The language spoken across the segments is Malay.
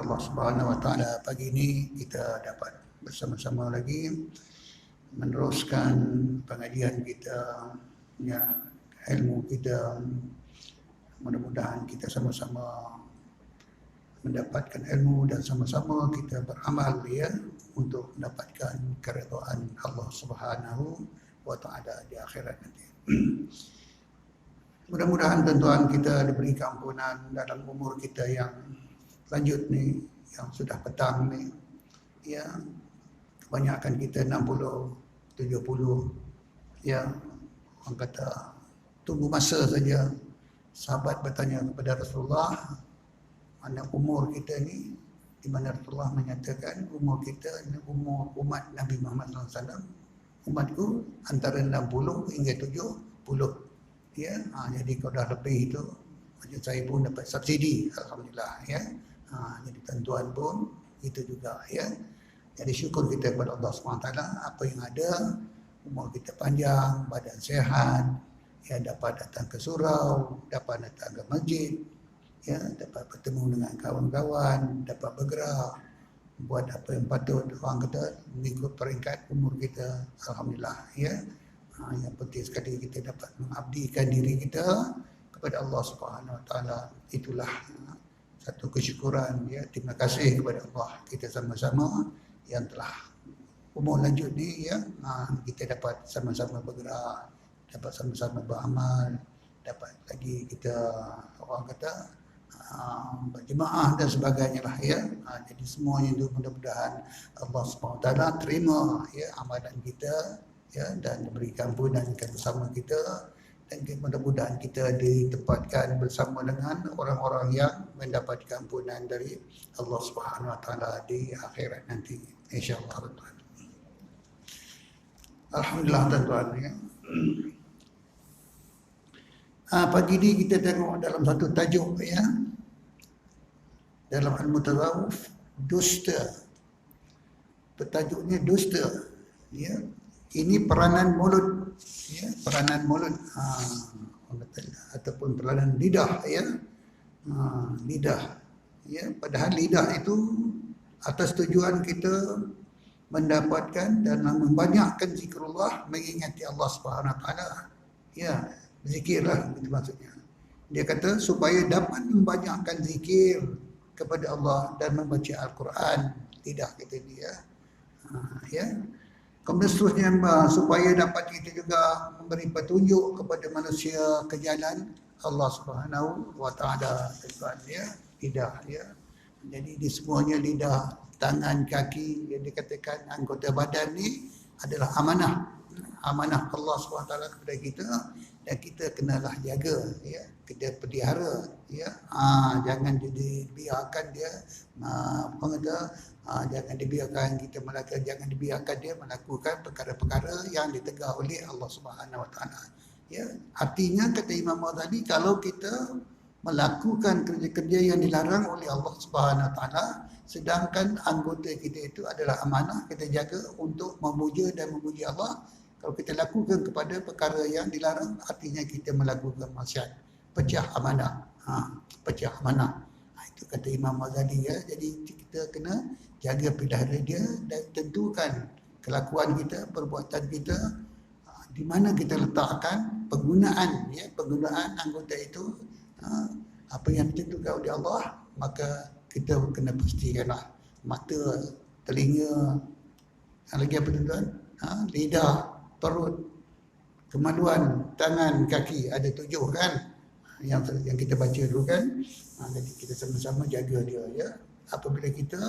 Allah Subhanahu Wa Taala, pagi ini kita dapat bersama-sama lagi meneruskan pengajian kita, ya, ilmu kita. Mudah-mudahan kita sama-sama mendapatkan ilmu dan sama-sama kita beramal, ya, untuk mendapatkan keridhaan Allah Subhanahu Wa Taala di akhirat nanti. Mudah-mudahan tuan-tuan kita diberi keampunan dalam umur kita yang lanjut ni, yang sudah petang ni, ya, kebanyakan kita 60, 70, ya, orang kata tunggu masa saja. Sahabat bertanya kepada Rasulullah, mana umur kita ni, di mana Rasulullah menyatakan umur kita ni umur umat Nabi Muhammad SAW. Umatku antara 60 hingga 70. Ya, jadi kalau dah lebih itu, macam saya pun dapat subsidi, alhamdulillah, ya. Jadi tuan-tuan pun itu juga, ya. Jadi syukur kita kepada Allah SWT, apa yang ada, umur kita panjang, badan sehat, ya, dapat datang ke surau, dapat datang ke masjid, ya, dapat bertemu dengan kawan-kawan, dapat bergerak, buat apa yang patut, orang kata mengikut peringkat umur kita, alhamdulillah, ya. Yang penting sekali kita dapat mengabdikan diri kita kepada Allah Subhanahu Wa Taala. Itulah satu kesyukuran, ya. Terima kasih kepada Allah, kita sama-sama yang telah umur lanjut ni, ya, kita dapat sama-sama bergerak, dapat sama-sama beramal, dapat lagi kita, orang kata, berjemaah dan sebagainya lah, ya. Jadi semuanya itu mudah-mudahan Allah SWT terima, ya, amalan kita, ya, dan berikan ampunan bersama kita, dan mudah-mudahan kita ditempatkan bersama dengan orang-orang yang mendapatkan ampunan dari Allah Subhanahu Wa Taala di akhirat nanti, insyaallah, tuan-tuan. Alhamdulillah, tuan-tuan, ya. Pagi ini kita tengok dalam satu tajuk, ya, dalam Al-Mutasawwif, dusta. Bertajuknya dusta, ya. Ini peranan mulut, ya, peranan mulut, ataupun peranan lidah, ya, lidah, ya. Padahal lidah itu atas tujuan kita mendapatkan dan membanyakkan zikrullah, mengingati Allah Subhanahu Wa Taala, ya, zikirlah, itu maksudnya. Dia kata supaya dapat membanyakkan zikir kepada Allah dan membaca Al-Quran, lidah kita ni, ya, ya. Kemudian seterusnya, supaya dapat kita juga memberi petunjuk kepada manusia ke jalan Allah Subhanahu Wa Taala, ya, lidah, ya. Jadi di semuanya lidah, tangan, kaki, yang dikatakan anggota badan ni adalah amanah, amanah Allah SWT kepada kita, dan kita kenalah jaga, ya, kita pelihara, ya. Jangan dibiarkan dia, jangan dibiarkan kita melakukan, jangan dibiarkan dia melakukan perkara-perkara yang ditegah oleh Allah Subhanahu Wa Taala, ya. Artinya kata Imam Ghazali, kalau kita melakukan kerja-kerja yang dilarang oleh Allah Subhanahu Wa Taala, sedangkan anggota kita itu adalah amanah, kita jaga untuk memuja dan memuji Allah. Kalau kita lakukan kepada perkara yang dilarang, artinya kita melakukan maksiat, pecah amanah, pecah amanah. Itu kata Imam Ghazali, ya. Jadi kita kena jaga pelihara dia dan tentukan kelakuan kita, perbuatan kita, di mana kita letakkan penggunaan, ya, penggunaan anggota itu, apa yang ditentukan oleh Allah, maka kita kena pastikanlah mata, telinga, lagi apa tuan-tuan, lidah, perut, kemaluan, tangan, kaki, ada 7 kan, yang kita baca dulu kan. Jadi kita sama-sama jaga dia, ya. Apabila kita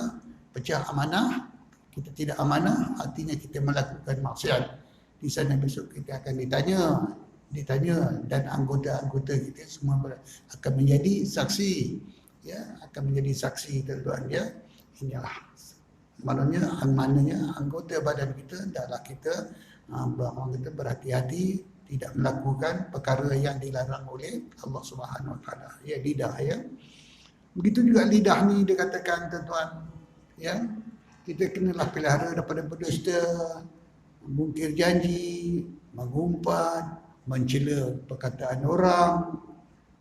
pecah amanah, kita tidak amanah, artinya kita melakukan maksiat. Di sana besok kita akan ditanya, dan anggota-anggota kita semua akan menjadi saksi, ya, akan menjadi saksi, tuan-tuan, ya. Inilah maknanya anggota badan kita adalah kita, kita berhati-hati tidak melakukan perkara yang dilarang oleh Allah Subhanahu Wa Taala, ya, lidah, ya. Begitu juga lidah ni dikatakan, tuan-tuan, ya, kita kenalah pelihara daripada berdusta, mungkir janji, mengumpat, mencela perkataan orang,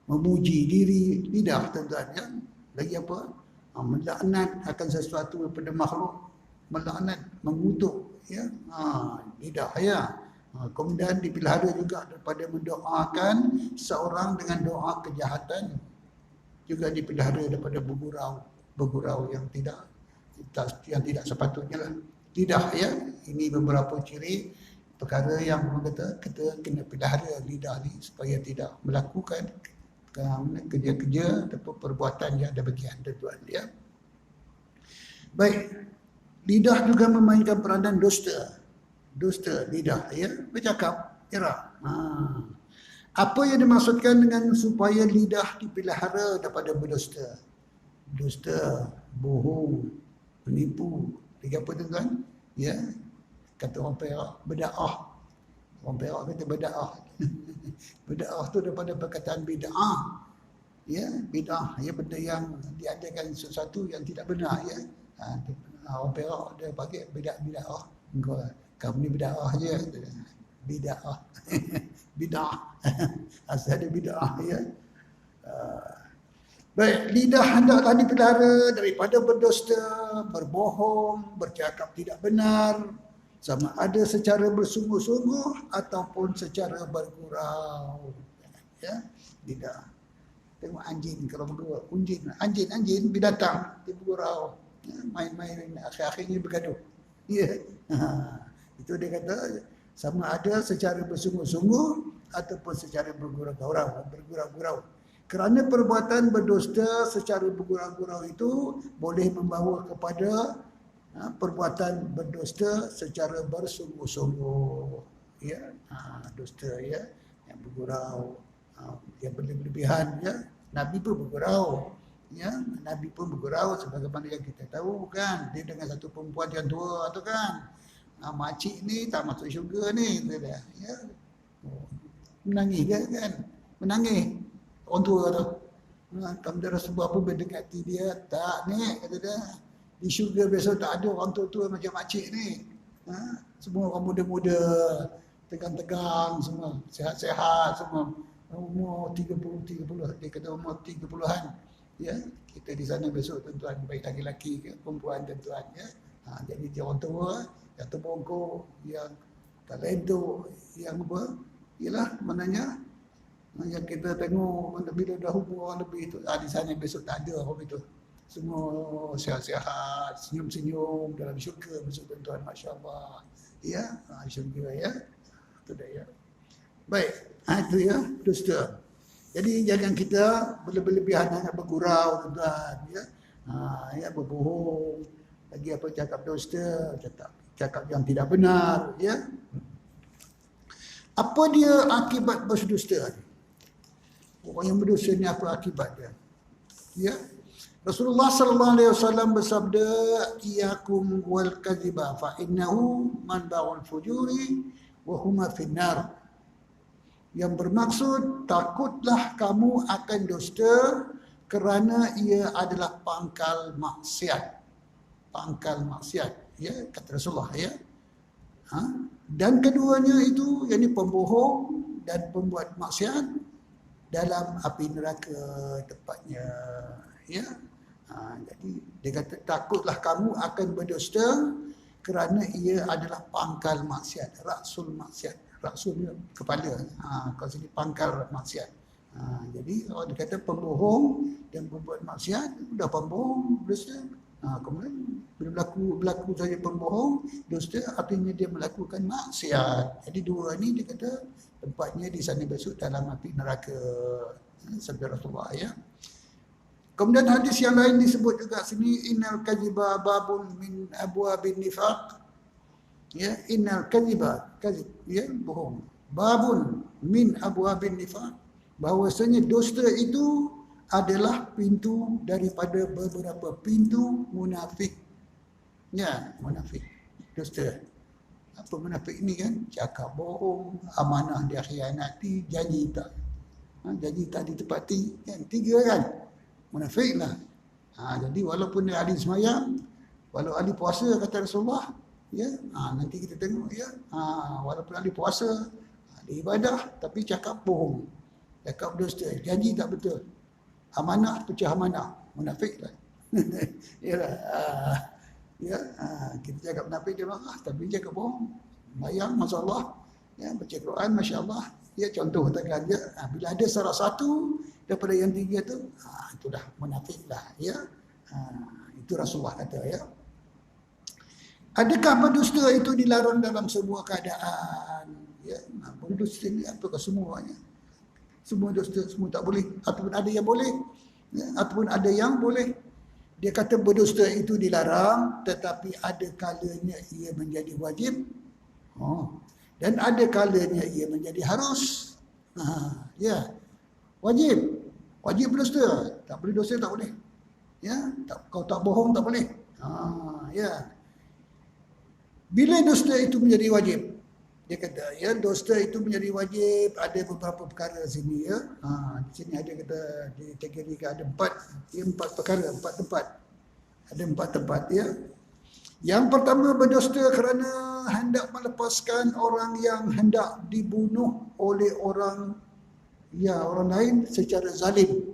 memuji diri, lidah, tuan-tuan, ya. Lagi apa? melaknat akan sesuatu daripada makhluk, melaknat, mengutuk, ya, lidah, ya. Kemudian dipelihara juga daripada mendoakan seorang dengan doa kejahatan, juga dipelihara daripada bergurau yang tidak sepatutnya lah. Lidah, ya, ini beberapa ciri perkara yang kita kena pelihara lidah ni supaya tidak melakukan kerja-kerja ataupun perbuatan yang ada bagian tuan, ya. Baik, lidah juga memainkan peranan dusta. Dusta lidah, ya, bercakap, ya. Apa yang dimaksudkan dengan supaya lidah dipelihara daripada berdusta? Dusta, bohong, menipu, tiga apa tuan? Ya, kata orang Perak, berdakwah. Orang Perak kata berdakwah. Berdakwah tu daripada perkataan bid'ah. Ya, bid'ah, ya, benda yang diadakan sesuatu yang tidak benar, ya. Orang Perak dia pakai bid'ah. Kamu ni bid'ah je. Bid'ah. Bid'ah. Asal ada bid'ah, ya. Baik, lidah hendaklah dipelihara daripada berdusta, berbohong, bercakap tidak benar, sama ada secara bersungguh-sungguh ataupun secara bergurau. Ya, lidah. Tengok anjing kalau berdua, anjing binatang dia bergurau, ya, main-main, akhir-akhirnya bergaduh. Ya. Itu dia kata sama ada secara bersungguh-sungguh ataupun secara bergurau-gurau. Kerana perbuatan berdusta secara bergurau-gurau itu boleh membawa kepada perbuatan berdusta secara bersungguh-sungguh, ya. Dusta, ya, yang bergurau, yang berlebihan, ya. Nabi pun bergurau, ya. Nabi pun bergurau sebagaimana yang kita tahu, kan, dia dengan satu perempuan yang tua tu, kan, makcik ni tak masuk syurga ni, ya. Menangis dia, kan, menangis orang tua tu. Kemudian Rasulullah pun mendekati dia, tak ni, kata dia, di syurga besok tak ada orang tua-tua macam makcik ni. Semua orang muda-muda, tegang-tegang semua, sehat-sehat semua. Umur 30, dia kata umur 30-an. Ya, kita di sana besok tuan-tuan, baik laki-laki ke perempuan tuan-tuan, ya. Jadi dia orang tua, yang terbongkok, yang tak lentuk, yang apa, ialah maknanya yang kita tengok bila dah umur orang lebih tu, di sana besok tak ada orang itu. Semua sihat-sihat, senyum-senyum dalam syurga besok tuan-tuan, masya-Allah. Ya, syurga, ya. Itu dia, ya. Baik, itu, ya, dusta. Jadi jangan kita berlebihan hanya bergurau, tuan-tuan, ya. Ya, berbohong, lagi apa, cakap dusta, cakap yang tidak benar, ya. Apa dia akibat berdusta? Orang yang berdosa ni apa akibat dia? Ya. Rasulullah sallallahu alaihi wasallam bersabda, "Iyyakum wal kadhiba fa innahu manba'ul fujuri wa huma finnar." Yang bermaksud, takutlah kamu akan dusta kerana ia adalah pangkal maksiat. Pangkal maksiat, ya, kata Rasulullah, ya. Dan keduanya itu, yakni pembohong dan pembuat maksiat, dalam api neraka tepatnya, ya. Jadi dia kata takutlah kamu akan berdusta kerana ia adalah pangkal maksiat, rasul maksiat, rasul kepala, kalau sini pangkal maksiat. Jadi orang dia kata pembohong dan pembuat maksiat, dah pembohong, dusta. Kemudian bila berlaku saja pembohong, dusta, artinya dia melakukan maksiat. Jadi dua ni dia kata tempatnya di sana besok dalam api neraka, sabda Rasulullah, ya. Kemudian hadis yang lain disebut juga sini, innal kadhiba babun min abwabin nifaq. Ya, innal kadhiba, kadhib, ya, bohong. Babun min abwabin nifaq, bahwasanya dusta itu adalah pintu daripada beberapa pintu munafik. Ya, munafik, dusta. Apa munafik ni, kan? Cakap bohong, amanah dia khianati, janji tak ditepati, kan? Tiga, kan? Munafik lah. Jadi walaupun dia ahli semayang, walau ahli puasa kata Rasulullah, ya, nanti kita tengok, ya, walaupun ahli puasa, ahli ibadah, tapi cakap bohong, cakap dusta, janji tak betul, amanah, pecah amanah, munafik lah. Ya, ya, kita cakap menafik dia marah, tapi dia cakap bohong. Bayang, masya-Allah. Ya, baca Quran, masya-Allah. Ya, contoh katakan dia, bila ada salah satu daripada yang tiga tu, itu dah munafik dah, ya. Itu Rasulullah kata, ya. Adakah berdusta itu dilarang dalam sebuah keadaan? Ya, berdusta ni apakah semuanya? Semua dusta, semua tak boleh. Ataupun ada yang boleh, ya, ataupun ada yang boleh. Dia kata berdusta itu dilarang, tetapi ada kalanya ia menjadi wajib. Dan ada kalanya ia menjadi harus. Ya, wajib. Wajib berdusta. Tak boleh dusta, tak boleh. Ya, kau tak bohong, tak boleh. Ya. Bila dusta itu menjadi wajib? Dia kata, ya, dusta itu menjadi wajib. Ada beberapa perkara sini, ya. Di sini ada kata, dikategorikan ada empat perkara, 4 tempat. Ada 4 tempat, ya. Yang pertama, berdusta kerana hendak melepaskan orang yang hendak dibunuh oleh orang lain secara zalim.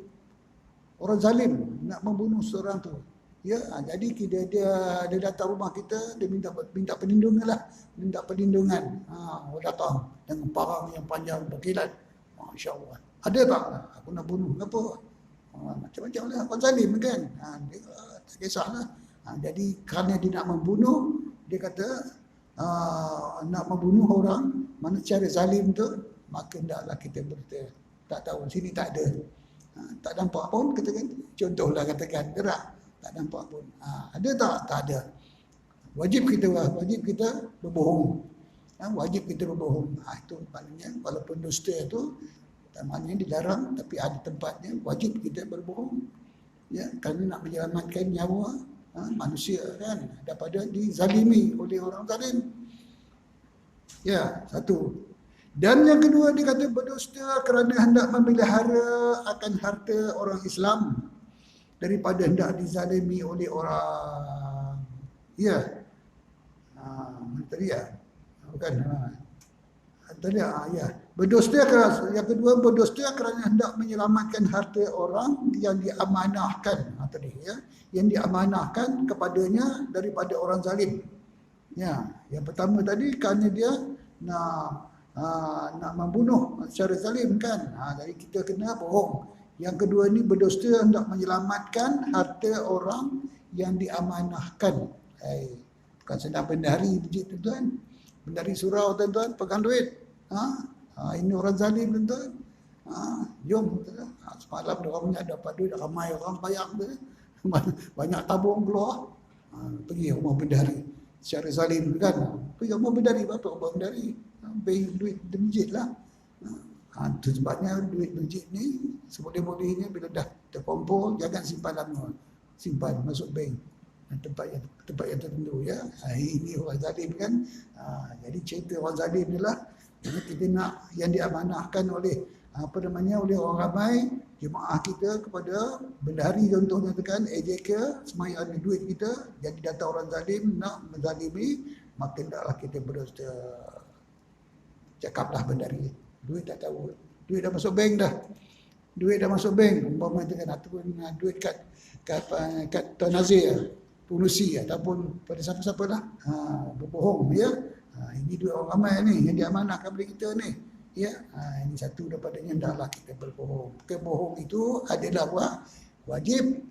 Orang zalim nak membunuh seorang tu. Ya, jadi dia datang rumah kita, dia minta perlindungan lah, minta perlindungan. Datang dengan parang yang panjang berkilat. Masya-Allah. Ada tak? Aku nak bunuh apa? Macam-macam lah, orang zalim kan. Dia tak kisahlah. Jadi kerana dia nak membunuh, dia kata nak membunuh orang mana cara zalim tu, maka hendaklah kita berkata, tak tahu, sini tak ada. Tak nampak pun, katakan, contohlah katakan gerak, tak nampak pun. Ada tak? Tak ada. Wajib kita berbohong. Wajib kita berbohong. Itu maknanya walaupun dusta itu maknanya dilarang, tapi ada tempatnya wajib kita berbohong. Ya, kerana nak menyelamatkan nyawa manusia kan daripada dizalimi oleh orang zalim. Ya, satu. Dan yang kedua, dia kata berdusta kerana hendak memelihara akan harta orang Islam daripada hendak dizalimi oleh orang. Ya. Tadi ya. Bukan. Tadi ya. Berdusta kerana, yang kedua, berdusta kerana hendak menyelamatkan harta orang yang diamanahkan. Tadi ya. Yang diamanahkan kepadanya daripada orang zalim. Ya. Yang pertama tadi kerana dia nak membunuh secara zalim kan. Jadi kita kena bohong. Yang kedua ni berdusta hendak menyelamatkan harta orang yang diamanahkan. Bukan sedang bendahari masjid tuan-tuan. Bendahari surau tuan-tuan pegang duit. Ini orang zalim tuan-tuan. Jom tuan-tuan. Semalam orang punya dapat duit, ramai orang bayar tu. Banyak tabung keluar. Pergi rumah bendahari secara zalim kan. Pergi rumah bendahari, apa rumah bendahari? Bagi duit di masjid lah. Itu sebabnya duit masjid ni seboleh-bolehnya bila dah terkumpul, jangan simpan lama. Simpan masuk bank. Tempat yang tertentu ya. Ini orang zalim kan. Jadi cerita orang zalim ni lah. Jadi kita nak yang diamanahkan oleh oleh orang ramai, jemaah kita kepada bendahari contohnya kan, AJK semaya ada duit kita, jadi datang orang zalim nak menzalimi, maka hendaklah kita berdusta. Cakaplah bendahari, duit tak tahu, duit dah masuk bank dah. Duit dah masuk bank, umpama itu kan, ataupun duit kat Tuan Nazir, pengurusi ataupun pada siapa-siapa lah. Berbohong ya. Ini duit orang ramai ni yang diamanahkan kepada kita ni. Ya, ini satu daripadanya, hendaklah kita berbohong. Kebohong itu adalah wajib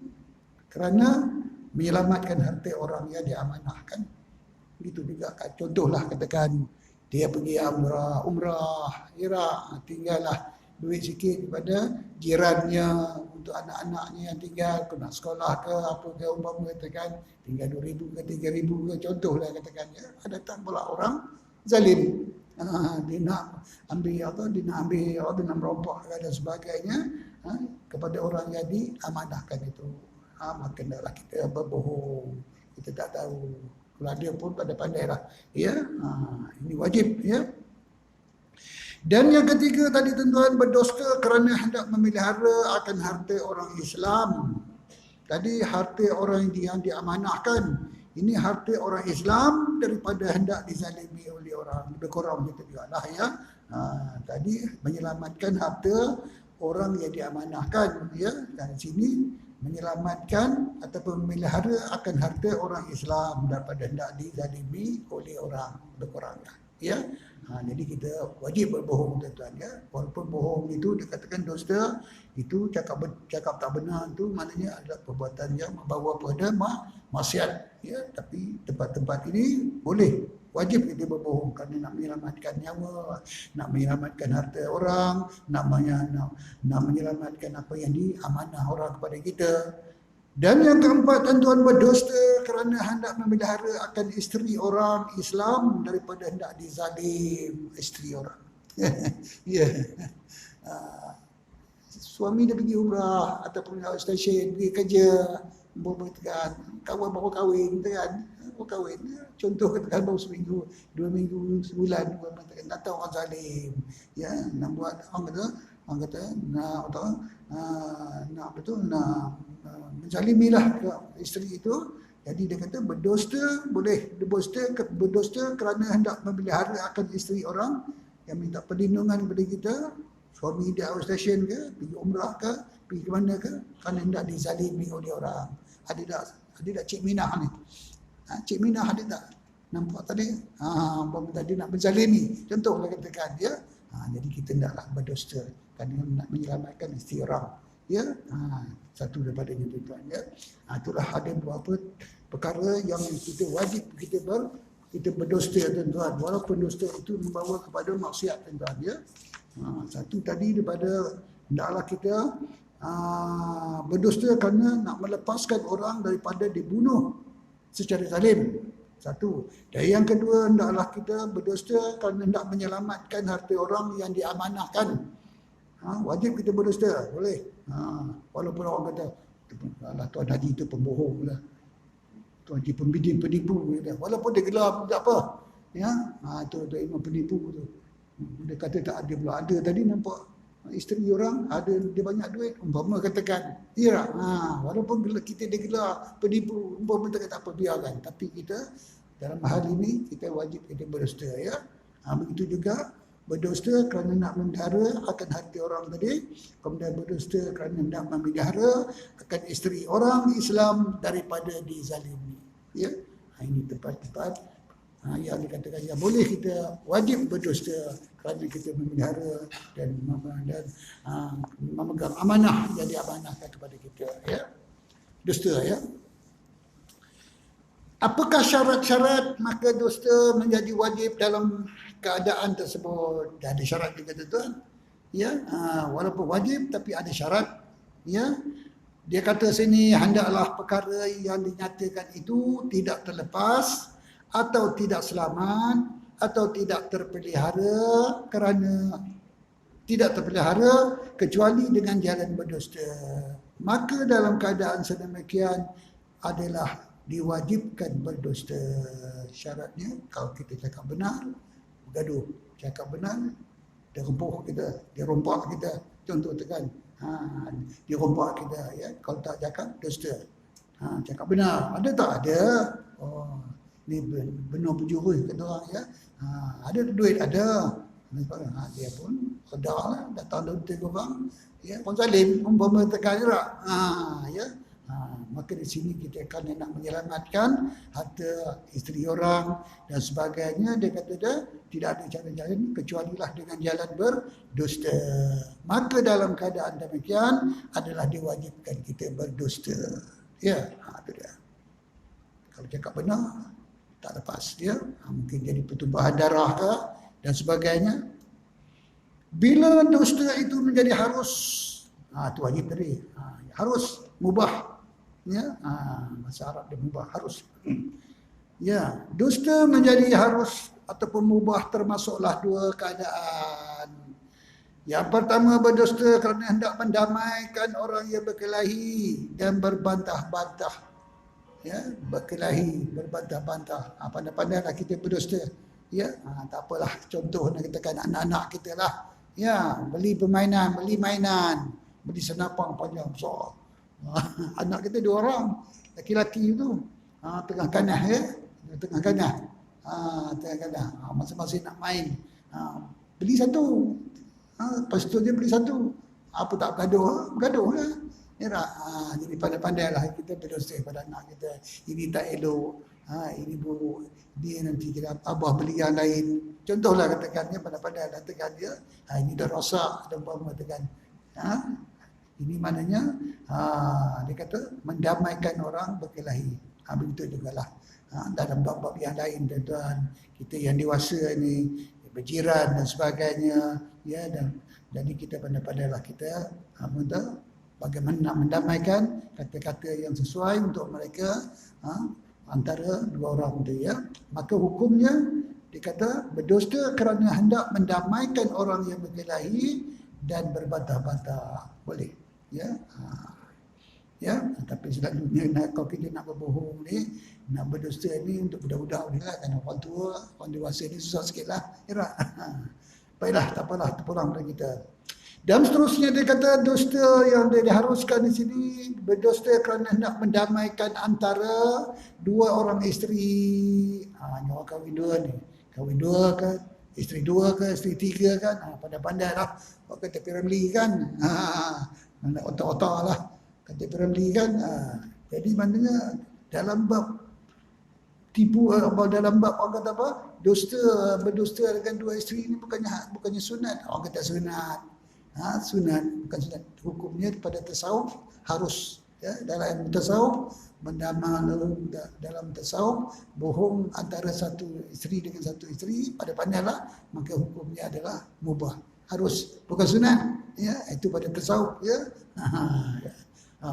kerana menyelamatkan harta orang yang diamanahkan. Begitu juga contohlah katakan dia pergi umrah Iraq, tinggallah duit sikit kepada jirannya untuk anak-anaknya yang tinggal kena sekolah ke apa ke, umpama katakan tinggal 2,000 ke 3,000 ke, contohlah katakan ya. Datang pula orang zalim. Dia nak ambil dia nak merompak dan sebagainya kepada orang yang diamanahkan itu. Maka hendaklah kita berbohong. Kita tak tahu. Kalau dia pun pandai-pandai lah. Ya? Ini wajib. Ya? Dan yang ketiga tadi tuan-tuan, berdusta kerana hendak memelihara akan harta orang Islam. Tadi harta orang yang diamanahkan. Ini harta orang Islam daripada hendak dizalimi oleh orang. Lebih kurang kita juga lah ya. Tadi menyelamatkan harta orang yang diamanahkan. Ya? Dan sini menyelamatkan ataupun memelihara akan harta orang Islam daripada hendak dizalimi oleh orang berkurangan. Ya, jadi kita wajib berbohong, tuan-tuan. Ya, walaupun bohong itu dikatakan dosa, itu cakap tak benar itu maknanya adalah perbuatan yang membawa kepada maksiat. Ya, tapi tempat-tempat ini boleh, wajib kita berbohong kerana nak menyelamatkan nyawa, nak menyelamatkan harta orang, nak menyelamatkan apa yang diamanah orang kepada kita. Dan yang keempat, tuan-tuan, berdusta kerana hendak memelihara akan isteri orang Islam daripada hendak dizalim isteri orang. Ya. Suami dia pergi umrah ataupun stesen, pergi kerja, berkatakan kawan baru kahwin, kan? Baru kahwin. Contoh katakan baru seminggu, 2 minggu, sebulan, mengatakan datang orang zalim. Ya, nak buat orang kata nak menzalimilah ke isteri itu. Jadi dia kata berdusta boleh, berdusta kerana hendak memelihara akan isteri orang yang minta perlindungan kepada kita. Suami dia outstation ke, pergi umrah ke, pergi ke mana ke, kerana hendak dizalimi oleh orang. Ada tak Cik Minah ni? Cik Minah ada tak? Nampak tadi? Umpama tadi nak menzalimi. Contohlah katakan dia. Jadi kita hendaklah berdusta kerana nak menyelamatkan isteri orang. Ya, satu daripadanya, tuan-tuan. Ya, itulah ada beberapa perkara yang kita wajib kita berdusta, tuan-tuan. Walaupun dusta itu membawa kepada maksiat, tuan-tuan. Ya, satu tadi daripada hendaklah kita berdusta kerana nak melepaskan orang daripada dibunuh secara zalim. Satu. Dan yang kedua, hendaklah kita berdusta kerana hendak menyelamatkan harta orang yang diamanahkan. Wajib kita berdusta, boleh. Walaupun orang kata, alah Tuan Haji itu pembohong lah, Tuan Haji penipu. Walaupun dia gelap, tak apa. Ya, itu imam penipu tu. Dia kata tak ada pula. Ada tadi nampak isteri orang, ada dia banyak duit, umpama katakan. Ya, walaupun kita dia gelap, penipu, umpama kata tak apa, biarkan. Tapi kita dalam hal ini, kita wajib kita berdusta. Ya. Begitu juga berdusta kerana nak memelihara akan harta orang tadi, kemudian berdusta kerana nak memelihara akan isteri orang Islam daripada dizalimi. Ya, ini tempat-tempat yang dikatakan yang boleh kita wajib berdusta kerana kita memelihara dan memegang amanah yang diamanahkan kepada kita. Ya, dusta. Ya. Apakah syarat-syarat maka dusta menjadi wajib dalam keadaan tersebut? Ada syarat juga, tuan-tuan. Ya, walaupun wajib tapi ada syarat. Ya, dia kata sini hendaklah perkara yang dinyatakan itu tidak terlepas atau tidak selamat atau tidak terpelihara kecuali dengan jalan berdusta. Maka dalam keadaan sedemikian adalah diwajibkan berdusta. Syaratnya kalau kita cakap benar, bergaduh. Cakap benar, dia rempuh kita, dia rompak kita. Contoh tekan, dia rompak kita. Ya. Kalau tak cakap, dusta. Cakap benar, ada tak? Ada. Oh, ni benar penjuru kata orang. Ya. Ada duit, ada. Dia pun sedar lah, datang dari tiga orang. Ya, orang zalim, umpama tekan jerak. Ya. Maka di sini kita akan nak menyelamatkan harta isteri orang dan sebagainya. Dia kata tidak ada cara-cara kecuali lah dengan jalan berdusta. Maka dalam keadaan demikian adalah diwajibkan kita berdusta. Ya, itu dia. Kalau cakap benar, tak lepas. Ya, mungkin jadi pertumpahan darah ke dan sebagainya. Bila dusta itu menjadi harus, itu wajib tadi. Harus, mubah. Ya, bahasa Arab dia mubah, harus. Ya, dusta menjadi harus ataupun mubah termasuklah dua keadaan. Yang pertama, berdusta kerana hendak mendamaikan orang yang berkelahi dan berbantah-bantah. Ya, berkelahi, berbantah-bantah. Pandai-pandailah kita berdusta. Ya, tak apalah. Contoh nak katakan anak-anak kita lah. Ya, beli permainan, beli mainan, beli senapang panjang besar. Anak kita 2 orang, laki-laki tu, tengah kanah, ya, tengah kanah, masing-masing nak main, beli satu, lepas tu dia beli satu, apa tak bergaduh lah, Ya tak? Jadi pandai-pandailah kita berdosa pada anak kita. Ini tak elok. Ini buruk. Dia nanti kita abah beli yang lain. Contohlah katakan dia pandai-pandai katakan dia. Ini dah rosak. Dan umpama katakan. Ini maknanya dia kata mendamaikan orang berkelahi. Begitu jugalah. Dalam bab-bab yang lain tuan-tuan. Kita yang dewasa ni berjiran dan sebagainya. Ya, dan jadi kita pandai-pandailah kita bagaimana nak mendamaikan kata-kata yang sesuai untuk mereka antara dua orang tu ya. Maka hukumnya dikata berdusta kerana hendak mendamaikan orang yang berkelahi dan berbantah-bantah. Boleh. Ya. Ya, tapi selalunya kalau kita nak berbohong ni, nak berdusta ni untuk budak-budak ni lah, kan orang tua, orang dewasa ni susah sikitlah. Ya. Baiklah, tak apalah, terpulang pada kita. Dan seterusnya dia kata dusta yang dia diharuskan di sini, berdusta kerana nak mendamaikan antara dua orang isteri. Ni orang kahwin dua ni. Kahwin dua ke, isteri dua ke, isteri tiga kan. Pandai-pandai lah. Orang kata family kan. Nak otak-otak lah. Kata family kan. Jadi maknanya dalam bab tipu dalam bab orang kata apa? Berdusta dengan dua isteri ni bukannya sunat. Orang kata sunat. Sunat bukan sunat. Hukumnya pada tasawuf harus ya, dalam tasawuf dalam tasawuf bohong antara satu isteri dengan satu isteri pada pandailah maka hukumnya adalah mubah. Harus bukan sunat ya, itu pada tasawuf ya.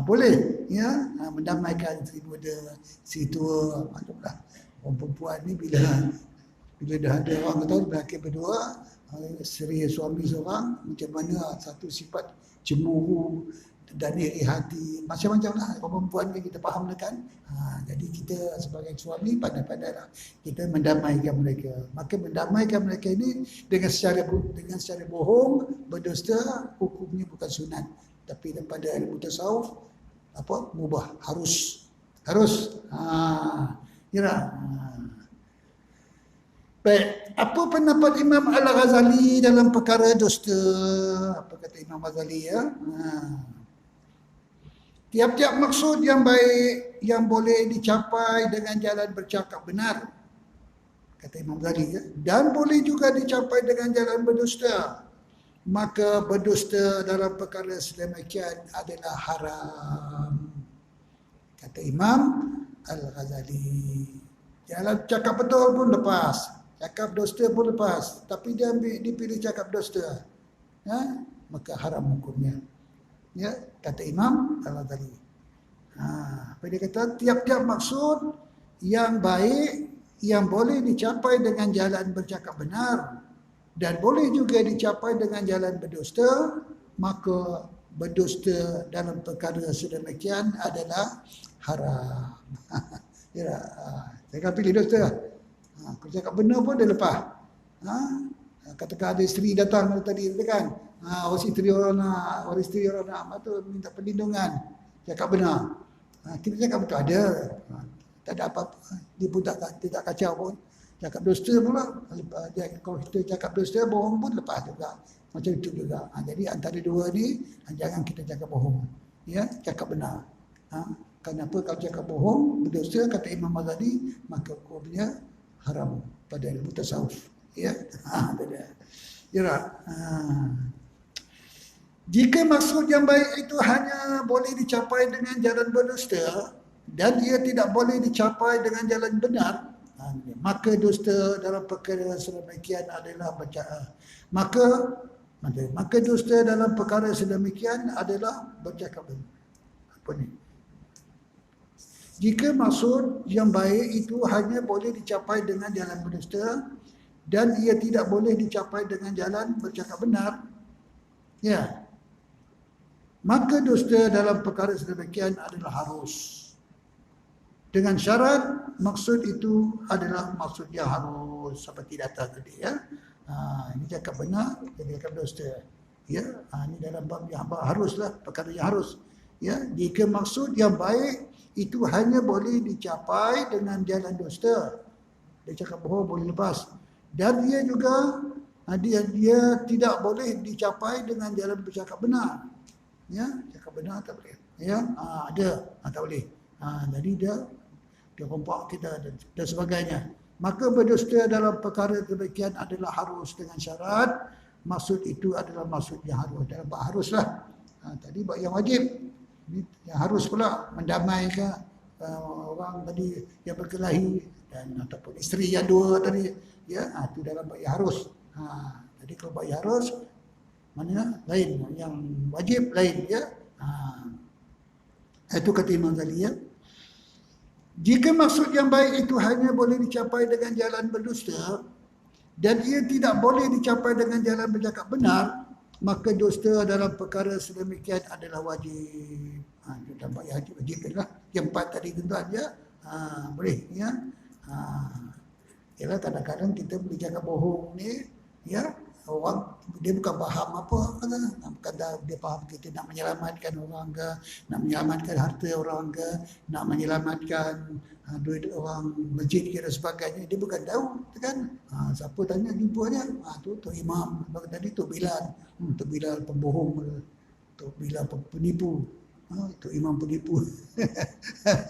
Boleh ya, mendamaikan isteri muda, isteri tua. Maklumlah orang perempuan ni bila dah ada orang tahu berlaki berdua, isteri suami seorang, macam mana satu sifat cemburu dan iri hati, macam-macam lah orang perempuan ni kita faham kan. Jadi kita sebagai suami pandai-pandailah kita mendamaikan mereka. Maka mendamaikan mereka ini dengan secara bohong, berdusta, hukumnya bukan sunat, tapi daripada ilmu tasawuf mubah, harus. Baik, apa pendapat Imam Al-Ghazali dalam perkara dusta? Apa kata Imam Ghazali ya? Tiap-tiap maksud yang baik yang boleh dicapai dengan jalan bercakap benar, kata Imam Ghazali ya, dan boleh juga dicapai dengan jalan berdusta, maka berdusta dalam perkara sedemikian adalah haram, kata Imam Al-Ghazali. Jalan cakap betul pun lepas, cakap dusta pun lepas, tapi dia dipilih cakap dusta, ya, maka haram hukumnya. Ya, kata Imam Al-Ghazali. Apa dia kata? Tiap-tiap maksud yang baik yang boleh dicapai dengan jalan bercakap benar dan boleh juga dicapai dengan jalan berdusta, maka berdusta dalam perkara sedemikian adalah haram. Ya, saya akan pilih dusta. Kalau cakap benar pun dia lepas. Katakan ada isteri datang tadi kan. Isteri orang nak tu minta perlindungan. Cakap benar. Kita cakap betul ada. Tak ada apa-apa. Dia pun tak kacau pun. Cakap dusta pula. Kalau kita cakap dusta, bohong pun lepas juga. Macam itu juga. Jadi antara dua ni, jangan kita cakap bohong. Ya, cakap benar. Kenapa kalau cakap bohong, berdusta, kata Imam Ghazali, maka hukumnya haram pada ilmu tasawuf. Ya, jika maksud yang baik itu hanya boleh dicapai dengan jalan berdusta dan ia tidak boleh dicapai dengan jalan benar, maka dusta dalam perkara sedemikian adalah maka dusta dalam perkara sedemikian adalah bercakap benar. Apa ni? Jika maksud yang baik itu hanya boleh dicapai dengan jalan berdusta dan ia tidak boleh dicapai dengan jalan bercakap benar, ya, maka dusta dalam perkara sedemikian adalah harus. Dengan syarat maksud itu adalah maksud yang harus, seperti datang tadi ya. Ini cakap benar, jadi cakap dusta. Ya, ini dalam bab yang haruslah, perkara yang harus. Ya, jika maksud yang baik itu hanya boleh dicapai dengan jalan dusta, dia cakap bohong boleh lepas, dan dia juga dia tidak boleh dicapai dengan jalan bercakap benar. Ya, cakap benar tak boleh. ya, ada, tak boleh. Jadi dia rompak kita dan sebagainya. Maka berdusta dalam perkara demikian adalah harus dengan syarat. Maksud itu adalah maksud yang harus. Dalam haruslah. Tadi buat yang wajib. Yang harus pula mendamaikan orang tadi yang berkelahi dan ataupun isteri yang dua tadi. Ya, itu dalam buat yang harus. Jadi kalau buat yang harus, mana lain. Yang wajib lain. Ya. Itu kata Imam Ghazali, ya. Jika maksud yang baik itu hanya boleh dicapai dengan jalan berdusta dan ia tidak boleh dicapai dengan jalan bercakap benar, maka dusta dalam perkara sedemikian adalah wajib. Kita buat yang wajib lah. Yang 4 tadi tuan ya. Boleh ya. Ialah kadang-kadang kita boleh cakap bohong ni, ya. Orang dia bukan faham apa, bukan dia faham kita nak menyelamatkan orang ke, nak menyelamatkan harta orang ke, nak menyelamatkan duit orang masjid ke dan sebagainya. Dia bukan tahu, kan? Siapa tanya jumpa dia? Tu imam. Tadi tu Bilal. Tu Bilal pembohong, tu Bilal penipu. Itu imam penipu.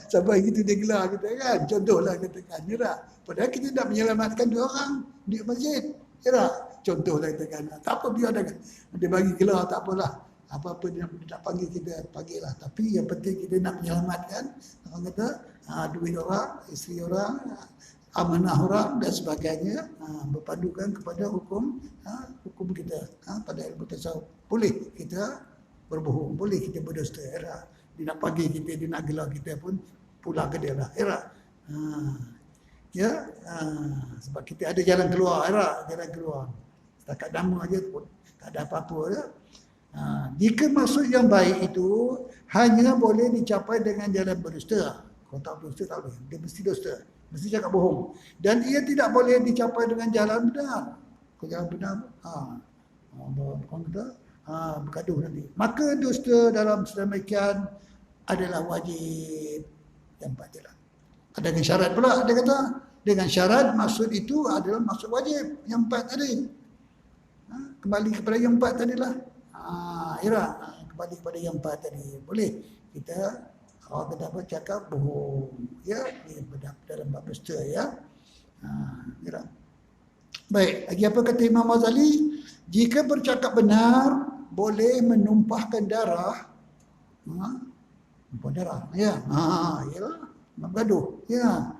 Sampai gitu dia gelar kita, kan? Contohlah katakan, ya. Padahal kita nak menyelamatkan dua orang di masjid. Ya, contohlah katakan. Tak apa biar dia bagi gelar, tak apalah. Apa-apa dia nak panggil kita, panggillah. Tapi yang penting kita nak menyelamatkan, orang kata, duit orang, isteri orang, amanah orang dan sebagainya, berpandukan kepada hukum kita. Pada ilmu tasawuf boleh kita berbohong, boleh kita berdusta. Dia nak panggil kita, dia nak gelar kita pun pulang ke dia lah. Ya, sebab kita ada jalan keluar, jalan keluar. Setakat nama aja pun tak ada apa-apa ya. Jika maksud yang baik itu hanya boleh dicapai dengan jalan berdusta. Kalau tak berdusta tak boleh, dia mesti dusta, mesti cakap bohong. Dan ia tidak boleh dicapai dengan jalan benar. Kalau jalan benar, orang kata bergaduh nanti. Maka dusta dalam sedemikian adalah wajib. Yang 4 jalan. Ada dengan syarat pula, dia kata. Dengan syarat maksud itu adalah maksud wajib. Yang 4 tadi. Kembali kepada yang 4 tadilah. Kembali kepada yang 4 tadi. Boleh kita orang dapat cakap bohong. Ya, dalam bab dusta ya. Baik, lagi apa kata Imam Ghazali? Jika bercakap benar boleh menumpahkan darah. Menumpahkan darah. Ya. Yalah. Bergaduh. Ya.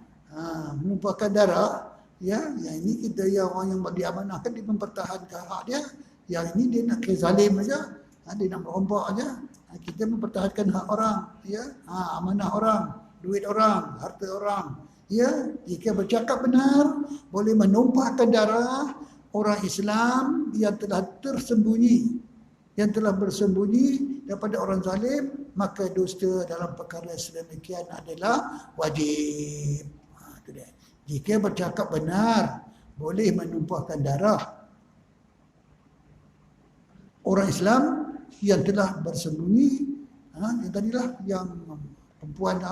Menumpahkan darah, ya, yang ini kita yang orang yang diamanahkan dia mempertahankan hak dia, yang ini dia nak zalim saja, dia nak merompak saja. Kita mempertahankan hak orang, ya, amanah orang, duit orang, harta orang, ya. Jika bercakap benar boleh menumpahkan darah orang Islam yang telah tersembunyi, yang telah bersembunyi daripada orang zalim, maka dusta dalam perkara sedemikian adalah wajib. Jika bercakap benar boleh menumpahkan darah orang Islam yang telah bersembunyi, yang tadilah yang perempuan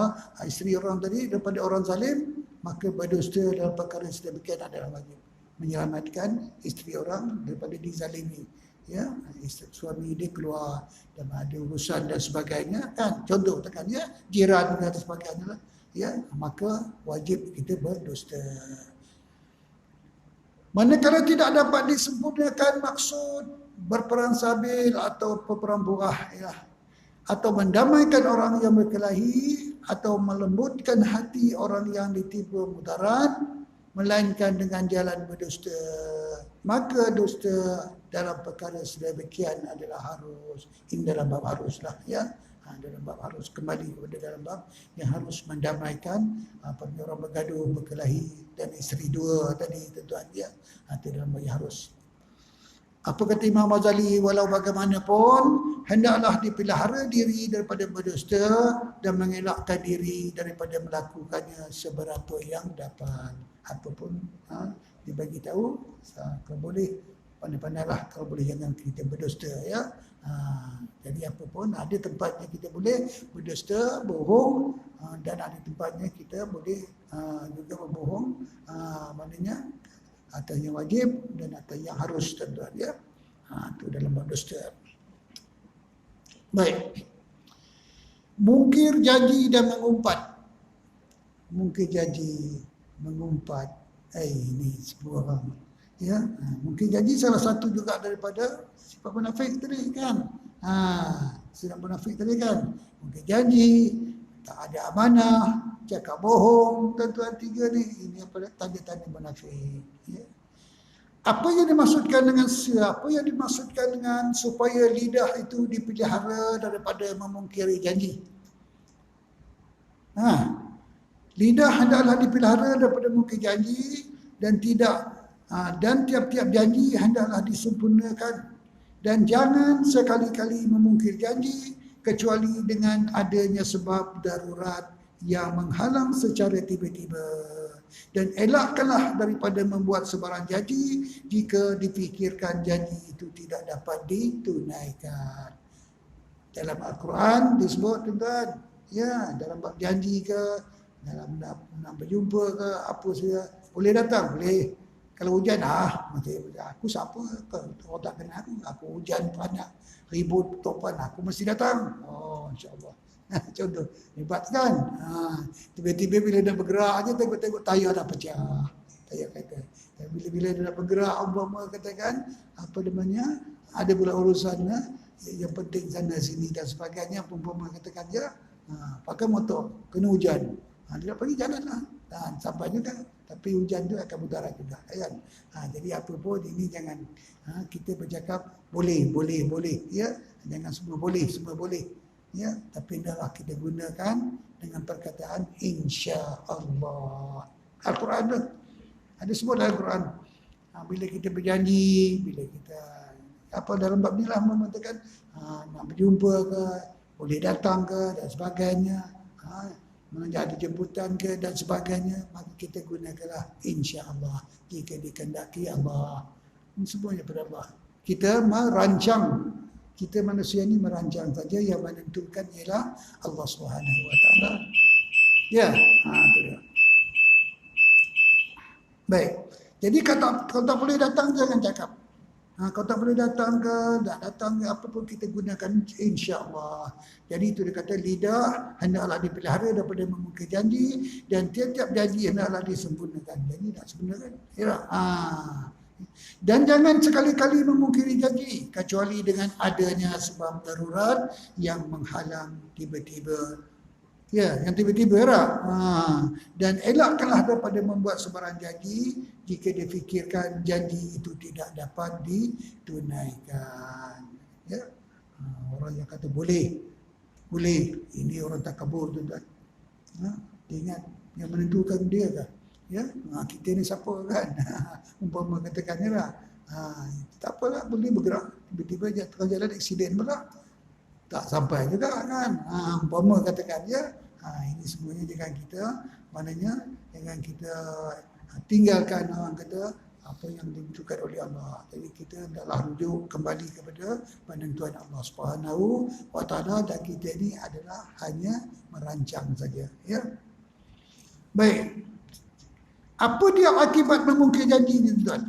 isteri orang tadi daripada orang zalim, maka berdusta dalam perkara sedemikian adalah wajib menyelamatkan isteri orang daripada dizalimi. Ya, suami dia keluar dan ada urusan dan sebagainya, kan? Contoh tekan ya, jiran dan sebagainya lah. Ya, maka wajib kita berdusta. Manakala tidak dapat disempurnakan maksud berperang sabil atau peperang burah, ya, atau mendamaikan orang yang berkelahi atau melembutkan hati orang yang ditipu mudarat, melainkan dengan jalan berdusta, maka dusta dalam perkara sedemikian adalah harus. Ini dalam bab haruslah, ya. Dalam bab harus, kembali kepada dalam bab yang harus mendamaikan apabila orang bergaduh, berkelahi dan isteri dua tadi, tuan ya. Itu dalam bab yang harus. Apa kata Imam Ghazali? Walau bagaimanapun hendaklah dipelihara diri daripada berdusta dan mengelakkan diri daripada melakukannya seberapa yang dapat. Apapun dibagi tahu, kalau boleh pandai-pandailah, kalau boleh jangan kita berdusta ya. Jadi apapun ada tempatnya kita boleh berdusta, bohong, dan ada tempatnya kita boleh juga berbohong, maknanya atas yang wajib dan atas yang harus, tuan-tuan ya. Itu dalam bab dusta. Baik. Mungkir janji dan mengumpat. Mungkir janji, mengumpat. Ini sebuah orang. Ya, mungkin janji salah satu juga daripada sifat munafik tadi kan. Sifat munafik tadi kan. Mungkin janji, tak ada amanah, cakap bohong, tuan-tuan tiga ni. Ini apa tanda-tanda munafik. Ya. Apa yang dimaksudkan dengan siapa yang dimaksudkan dengan supaya lidah itu dipelihara daripada memungkiri janji? Lidah hendaklah dipelihara daripada memungkiri janji dan dan tiap-tiap janji hendaklah disempurnakan dan jangan sekali-kali memungkir janji kecuali dengan adanya sebab darurat yang menghalang secara tiba-tiba. Dan elakkanlah daripada membuat sebarang janji jika dipikirkan janji itu tidak dapat ditunaikan. Dalam Al-Quran disebut tuan-tuan, ya, dalam bab janji ke, dalam nak berjumpa ke, apa saja, boleh datang, boleh. Kalau hujan, aku siapa? Kalau tak kenal aku hujan panas, ribut topan, aku mesti datang. Oh, insya-Allah. Contoh, hebat kan? Tiba-tiba bila dia bergerak aja, tengok-tengok tayar dah pecah. Tayar kereta. Dan bila dia dah bergerak, umpama katakan, apa namanya, ada pula urusan yang penting sana sini dan sebagainya, umpama katakan je, pakai motor, kena hujan. Dia pergi jalan lah. Dan sampai juga. Tapi hujan tu akan mudarat juga. Kan? Jadi apa pun ini jangan. Kita bercakap boleh. Ya? Jangan semua boleh. Ya? Tapi hendaklah kita gunakan dengan perkataan insya-Allah. Al-Quran tu. Ada sebut dalam Al-Quran. Bila kita berjanji, bila kita dalam bab ni lah mengatakan nak berjumpa ke, boleh datang ke dan sebagainya. Ada jemputan ke dan sebagainya, maka kita gunakanlah insya-Allah jika dikehendaki Allah. Ini semuanya pada Allah. Kita merancang, kita manusia ini merancang saja, yang menentukan ialah Allah Subhanahu Wa Taala. Ya, itu dia. Baik. Jadi kalau tak boleh datang jangan cakap. Kalau tak boleh datang ke, tak datang ke, apa pun kita gunakan insya-Allah. Jadi itu dia kata lidah hendaklah dipelihara daripada memungkir janji dan tiap-tiap janji hendaklah disempurnakan. Jadi nak sempurnakan. Ya. Dan jangan sekali-kali memungkiri janji kecuali dengan adanya sebab darurat yang menghalang tiba-tiba. Ya, yang tiba-tiba dan elakkanlah daripada membuat sebarang janji jika difikirkan janji itu tidak dapat ditunaikan. Ya. Orang yang kata boleh. Ini orang takabur tuan-tuan. Dia ingat yang menentukan dia kan. Ya, kita ni siapa kan? Umpama katakan ni lah. Tak apalah, boleh bergerak. Tiba-tiba tengah jalan aksiden pula. Tak sampai juga kan. Umpama katakan dia. Ini semuanya jangan kita, maknanya jangan kita tinggalkan orang kata apa yang ditentukan oleh Allah. Jadi kita hendaklah rujuk kembali kepada penentuan Allah Subhanahu Wa Taala dan kita ini adalah hanya merancang saja. Ya. Baik. Apa dia akibat memungkir janji ni tuan?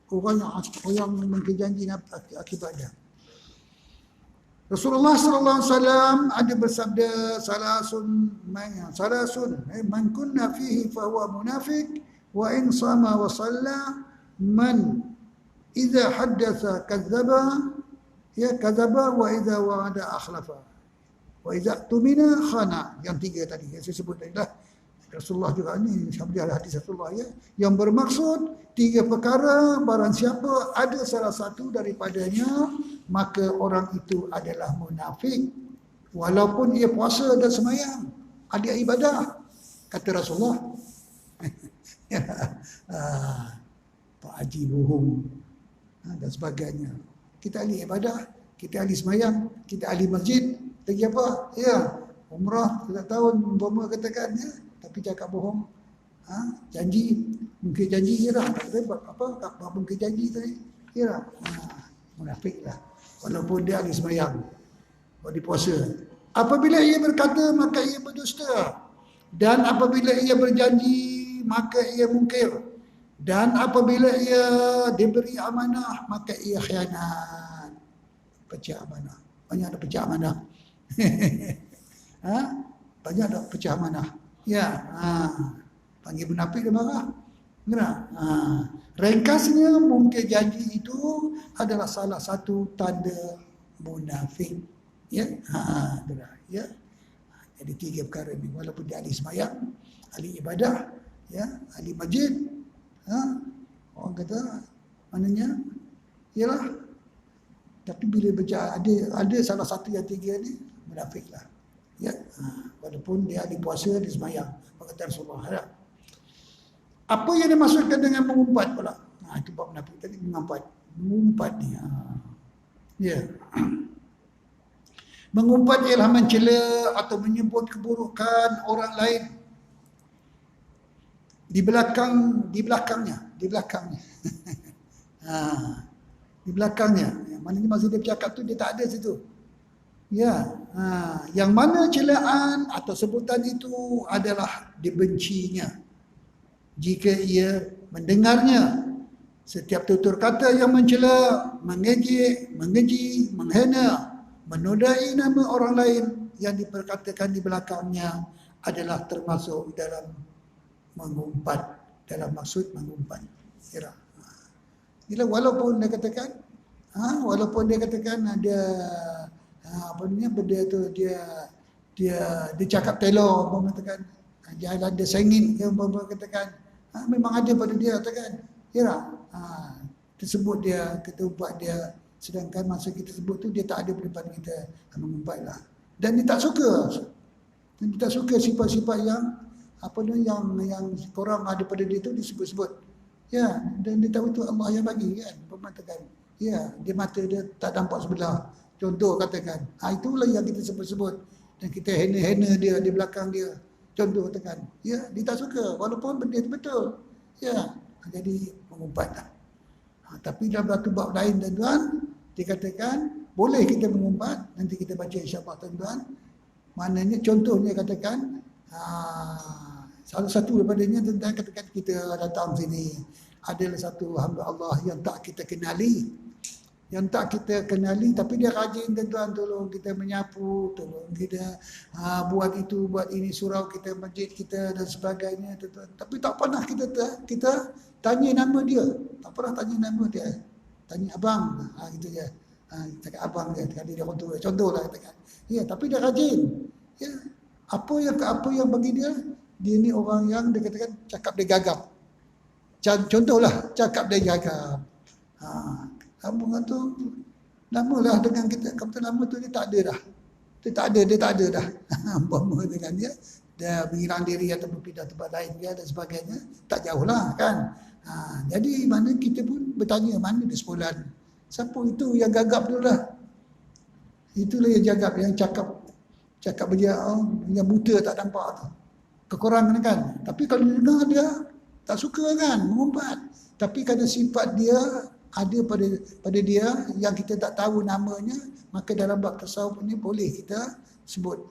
Orang yang memungkir janji ni apa akibatnya? Rasulullah sallallahu alaihi wasallam ada bersabda salasun man kunna fihi fa huwa munafiq wa in sama wa salla man idza haddatha kadzaba wa idza wa'ada akhlafa wa idza tumina khana. Yang tiga tadi yang saya sebut tadi lah. Rasulullah juga ni sabda hadis Rasulullah ya, yang bermaksud tiga perkara, barang siapa ada salah satu daripadanya maka orang itu adalah munafik walaupun ia puasa dan sembahyang, ada ibadah, kata Rasulullah. Pak Haji bohong dan sebagainya. Kita ahli ibadah, kita ahli sembahyang, kita ahli masjid, lagi apa? Ya, umrah setiap tahun umpama katakan ya, tapi cakap bohong, janji, mungkin janji je lah, apa mungkin janji tadi, ya lah, munafik lah, walaupun dia ahli sembahyang, ahli puasa. Apabila ia berkata, maka ia berdusta, dan apabila ia berjanji, maka ia mungkir, dan apabila ia diberi amanah, maka ia khianat. Pecah amanah, banyak ada pecah amanah. banyak dah pecah amanah. Ya, panggil munafik dia marah. Ringkasnya mungkin janji itu adalah salah satu tanda munafik. Ya, ya. Jadi 3 perkara ni, walaupun dia ahli sembahyang, ahli ibadah, ya, ahli masjid, orang kata maknanya ialah, tapi bila bercakap ada salah satu yang 3 ni, munafiklah. Ya, walaupun dia ahli puasa, dia sembahyang, kata Rasulullah. Ya. Apa yang dimaksudkan dengan mengumpat pula? Itu bab munafik tadi, mengumpat ni. Ya. Mengumpat ialah mencela atau menyebut keburukan orang lain di belakangnya. Di belakangnya. Maknanya masa dia bercakap tu dia tak ada situ. Ya, yang mana celaan atau sebutan itu adalah dibencinya jika ia mendengarnya. Setiap tutur kata yang mencela, mengejek, mengeji, menghina, menodai nama orang lain yang diperkatakan di belakangnya adalah termasuk dalam mengumpat, dalam maksud mengumpat. Kira. Walaupun dia katakan ada apa ni benda tu dia cakap telor, mengatakan dia ada sengit, dia katakan memang ada pada dia, katakan. Kira. Tersebut dia kita buat dia. Sedangkan masa kita sebut tu dia tak ada pada depan kita, mengumpat lah. Dan dia tak suka. Dan dia tak suka sifat-sifat yang yang korang ada pada dia tu disebut-sebut. Ya, dan dia tahu tu Allah yang bagi kan, mengatakan. Ya, dia mata dia tak nampak sebelah. Contoh katakan, itulah yang kita sebut-sebut dan kita hena-hena dia di belakang dia. Contoh katakan, ya, dia tak suka walaupun benda itu betul. Ya, jadi mengumpat. Tapi dalam satu bab lain tuan-tuan, dikatakan boleh kita mengumpat, nanti kita baca insya-Allah tuan-tuan. Maknanya contohnya katakan salah satu daripadanya tentang katakan kita datang sini adalah satu hamba Allah yang tak kita kenali. Yang tak kita kenali tapi dia rajin tuan-tuan, tolong kita menyapu, tolong kita buat itu, buat ini, surau kita, masjid kita dan sebagainya tuan-tuan. Tapi tak pernah kita tanya nama dia. Tak pernah tanya nama dia. Tanya abang, gitu je. Cakap abang dia, kali dia orang tua. Contohlah katakan. Ya, tapi dia rajin. Ya. Apa yang bagi dia ni orang yang dia katakan cakap dia gagap. Contohlah cakap dia gagap. Kamu tu lamalah dengan kita, kamu lama tu dia tak ada dah. Dia tak ada dah. Umpama dengan dia menghilang diri atau berpindah tempat lain dan sebagainya, tak jauhlah kan. Jadi mana kita pun bertanya mana dia sebulan. Siapa itu yang gagap tu lah. Itulah yang gagap, yang cakap berjaya, yang buta tak nampak tu. Kekurangan kan. Tapi kalau dia dengar dia tak suka kan mengumpat. Tapi kerana sifat dia ada pada dia yang kita tak tahu namanya, maka dalam bab tasawuf ini boleh kita sebut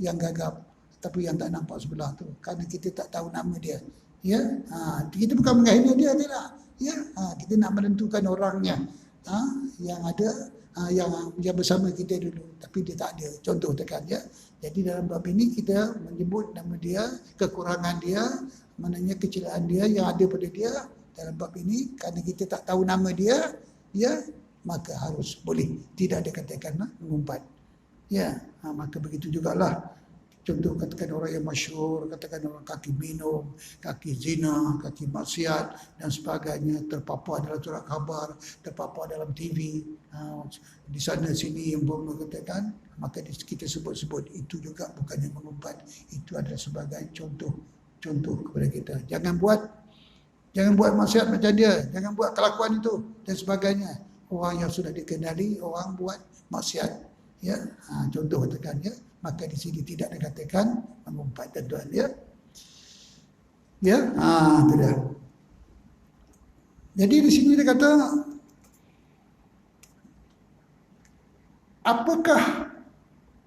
yang gagap tapi yang tak nampak sebelah tu kerana kita tak tahu nama dia. Ya, kita bukan menghina dia tidak. Ya, kita nak menentukan orangnya yang ada yang bersama kita dulu tapi dia tak ada. Contoh tekan ya. Jadi dalam bab ini kita menyebut nama dia, kekurangan dia, maknanya kecelaan dia yang ada pada dia. Dalam bab ini, kerana kita tak tahu nama dia, ya, maka harus boleh. Tidak ada katakan mengumpat. Ya, maka begitu jugalah. Contoh katakan orang yang masyhur, katakan orang kaki minum, kaki zina, kaki maksiat dan sebagainya, terpapar dalam surat khabar, terpapar dalam TV, di sana sini yang katakan, maka kita sebut-sebut. Itu juga bukannya mengumpat. Itu adalah sebagai contoh kepada kita. Jangan buat maksiat macam dia. Jangan buat kelakuan itu dan sebagainya. Orang yang sudah dikenali, orang buat maksiat. Ya, contoh katakan ya. Maka di sini tidak dikatakan mengumpat tuan-tuan ya. Ya, itu dah. Jadi di sini dia kata, apakah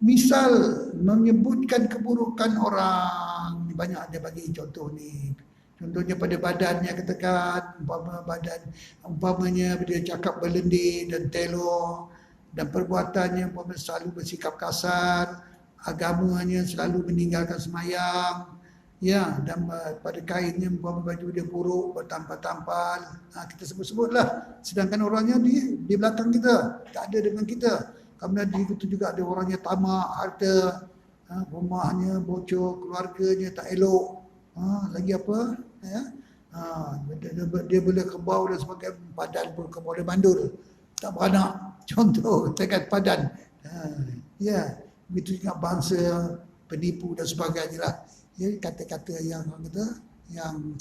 misal menyebutkan keburukan orang? Banyak dia bagi contoh ni. Contohnya pada badannya katakan, umpamanya dia cakap berlendir dan telor, dan perbuatannya umpamanya selalu bersikap kasar, agamanya selalu meninggalkan semayang, ya, dan pada kainnya baju dia buruk, bertampal-tampal, kita sebut-sebutlah. Sedangkan orangnya di belakang kita, tak ada dengan kita. Kemudian di itu juga ada orangnya tamak harta, rumahnya bocor, keluarganya tak elok, lagi apa, ya, dia boleh kebau dan sebagainya, padan pun kebau dia mandul, tak beranak. Contoh tekan padan, ya, begitu juga bangsa penipu dan sebagainya lah. Ya, kata-kata yang kata yang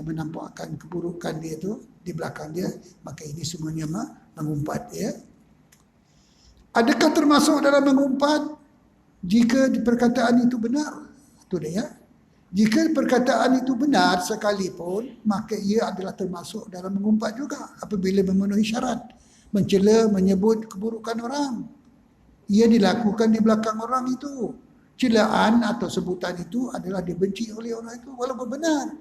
menampakkan keburukan dia tu di belakang dia, maka ini semuanya mengumpat, ya. Adakah termasuk dalam mengumpat jika perkataan itu benar? Itu dia, ya. Jika perkataan itu benar sekalipun, maka ia adalah termasuk dalam mengumpat juga apabila memenuhi syarat. Mencela, menyebut keburukan orang, ia dilakukan di belakang orang itu. Celaan atau sebutan itu adalah dibenci oleh orang itu walaupun benar.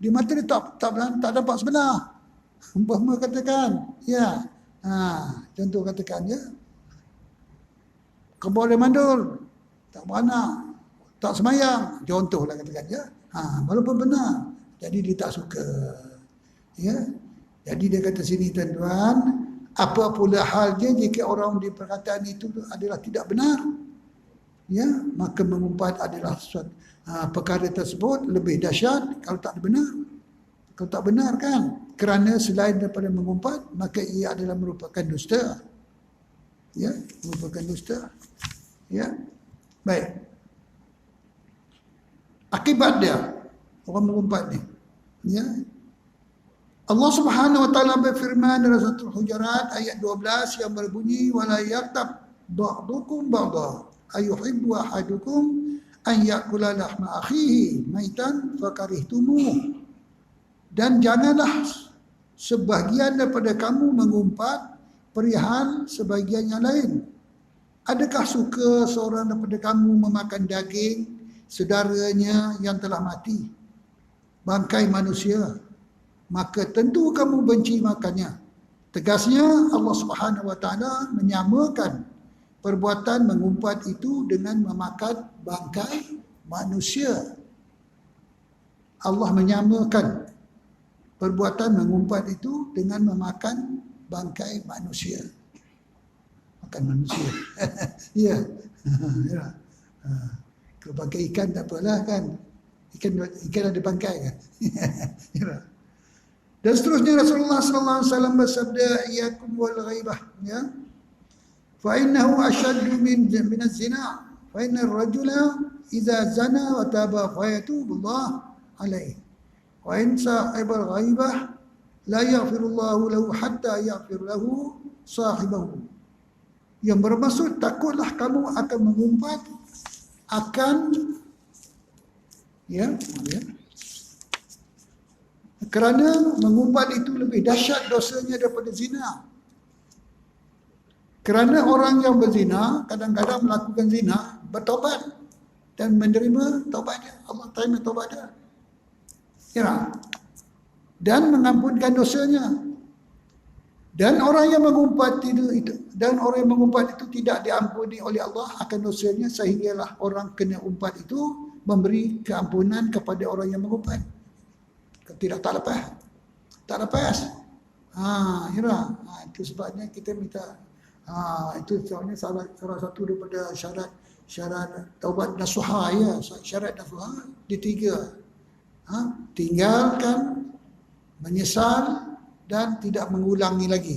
Di mata dia tak dapat sebenar. Umpama katakan, ya, contoh katakan, ya, kebau dia mandul, tak beranak, tak semayang, contohlah katakan, ya, walaupun benar, jadi dia tak suka, ya. Jadi dia kata sini, tuan-tuan, apa pula halnya jika orang di perkataan itu adalah tidak benar, ya, maka mengumpat adalah suatu perkara tersebut lebih dahsyat kalau tak benar. Kalau tak benar, kan, kerana selain daripada mengumpat, maka ia adalah merupakan dusta, ya, merupakan dusta, ya. Baik, akibat dia orang mengumpat ni, ya, Allah Subhanahu wa taala berfirman dalam surah Al-Hujurat ayat 12 yang berbunyi, wala yaqtab ba'dukum ba'dha ayuhibbu ahadukum an ya'kula lahma akhihi maitan fakarihtumuh. Dan janganlah sebahagian daripada kamu mengumpat perihal sebahagian yang lain. Adakah suka seorang daripada kamu memakan daging saudaranya yang telah mati, bangkai manusia, maka tentu kamu benci makannya. Tegasnya Allah Subhanahu wa taala menyamakan perbuatan mengumpat itu dengan memakan bangkai manusia. Allah menyamakan perbuatan mengumpat itu dengan memakan bangkai manusia. Makan manusia. Ya. Ya. Kalau bangkai ikan tak apalah, kan. Ikan ada bangkai, kan. Ya. Dan seterusnya Rasulullah sallallahu alaihi wasallam bersabda, iyyakum wal ghaibah, ya. Fa innahu ashaddu min az-zina. Fa inna ar-rajula idza zana wa taba fa yatubu Allah alaihi. Wa in sahibal ghaibah la yaghfirullahu lahu hatta yaghfir lahu sahibahu. Yang bermaksud, takutlah kamu akan mengumpat akan, ya, kerana mengumpat itu lebih dahsyat dosanya daripada zina. Kerana orang yang berzina kadang-kadang melakukan zina, bertaubat dan menerima taubatnya. Allah terima taubat dia, ya, dan mengampunkan dosanya. Dan orang yang mengumpat itu tidak diampuni oleh Allah akan dosanya, sehinggalah orang kena umpat itu memberi keampunan kepada orang yang mengumpat. Tak lepas. Itu sebabnya kita minta, itu sebabnya salah satu daripada syarat taubat nasuha, ya, syarat nasuha di 3. Tinggalkan, menyesal dan tidak mengulangi lagi.